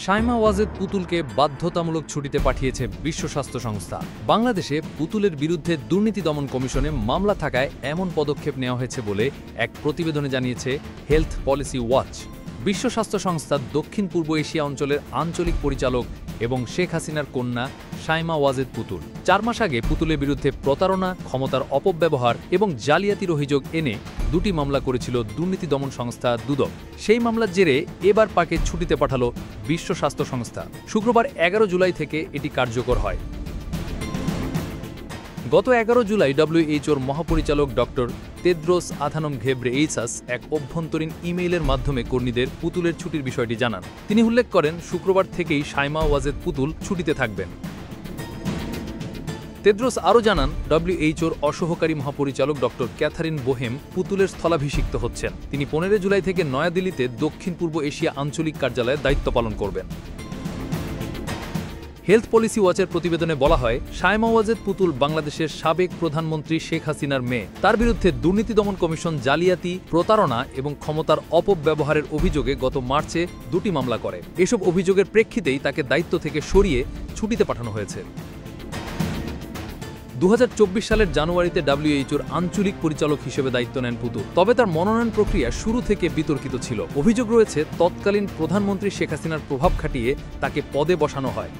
শাইমা ওয়াজেদ পুতুলকে বাধ্যতামূলক ছুটিতে পাঠিয়েছে বিশ্ব স্বাস্থ্য সংস্থা। বাংলাদেশে পুতুলের বিরুদ্ধে দুর্নীতি দমন কমিশনে মামলা থাকায় এমন পদক্ষেপ নেওয়া হয়েছে বলে এক প্রতিবেদনে জানিয়েছে হেলথ পলিসি ওয়াচ। বিশ্ব স্বাস্থ্য সংস্থা দক্ষিণ পূর্ব এশিয়া অঞ্চলের আঞ্চলিক পরিচালক এবং শেখ হাসিনার কন্যা শাইমা ওয়াজেদ পুতুল 4 মাস আগে পুতুলের বিরুদ্ধে প্রতারণা, ক্ষমতার অপব্যবহার এবং জালিয়াতির অভিযোগ এনে 2টি মামলা করেছিল দুর্নীতি দমন সংস্থা দুদক। সেই মামলার জেরে এবার তাকে ছুটিতে পাঠালো বিশ্ব স্বাস্থ্য সংস্থা। শুক্রবার 11 জুলাই থেকে এটি কার্যকর হয়। গত 11 জুলাই ডব্লিউএইচওর মহাপরিচালক ডক্টর তেদ্রোস আধানম ঘেব্রেয়েসাস এক অভ্যন্তরীণ ইমেইলের মাধ্যমে কর্মীদের পুতুলের ছুটির বিষয়টি জানান। তিনি উল্লেখ করেন, শুক্রবার থেকেই শাইমা ওয়াজেদ পুতুল ছুটিতে থাকবেন। তেদ্রোস আরও জানান, ডব্লিউএইচওর অসহকারী মহাপরিচালক ডক্টর ক্যাথারিন বোহেম পুতুলের স্থলাভিষিক্ত হচ্ছেন। তিনি 15 জুলাই থেকে নয়াদিল্লিতে দক্ষিণ পূর্ব এশিয়া আঞ্চলিক কার্যালয়ে দায়িত্ব পালন করবেন। হেলথ পলিসি ওয়াচের প্রতিবেদনে বলা হয়, শাইমা ওয়াজেদ পুতুল বাংলাদেশের সাবেক প্রধানমন্ত্রী শেখ হাসিনার মেয়ে। তার বিরুদ্ধে দুর্নীতি দমন কমিশন জালিয়াতি, প্রতারণা এবং ক্ষমতার অপব্যবহারের অভিযোগে গত মার্চে 2টি মামলা করে। এসব অভিযোগের প্রেক্ষিতেই তাকে দায়িত্ব থেকে সরিয়ে ছুটিতে পাঠানো হয়েছে। 2024 সালের জানুয়ারিতে ডব্লিউএইচওর আঞ্চলিক পরিচালক হিসেবে দায়িত্ব নেন পুতুল। তবে তার মনোনয়ন প্রক্রিয়া শুরু থেকে বিতর্কিত ছিল। অভিযোগ রয়েছে, তৎকালীন প্রধানমন্ত্রী শেখ হাসিনার প্রভাব খাটিয়ে তাকে পদে বসানো হয়।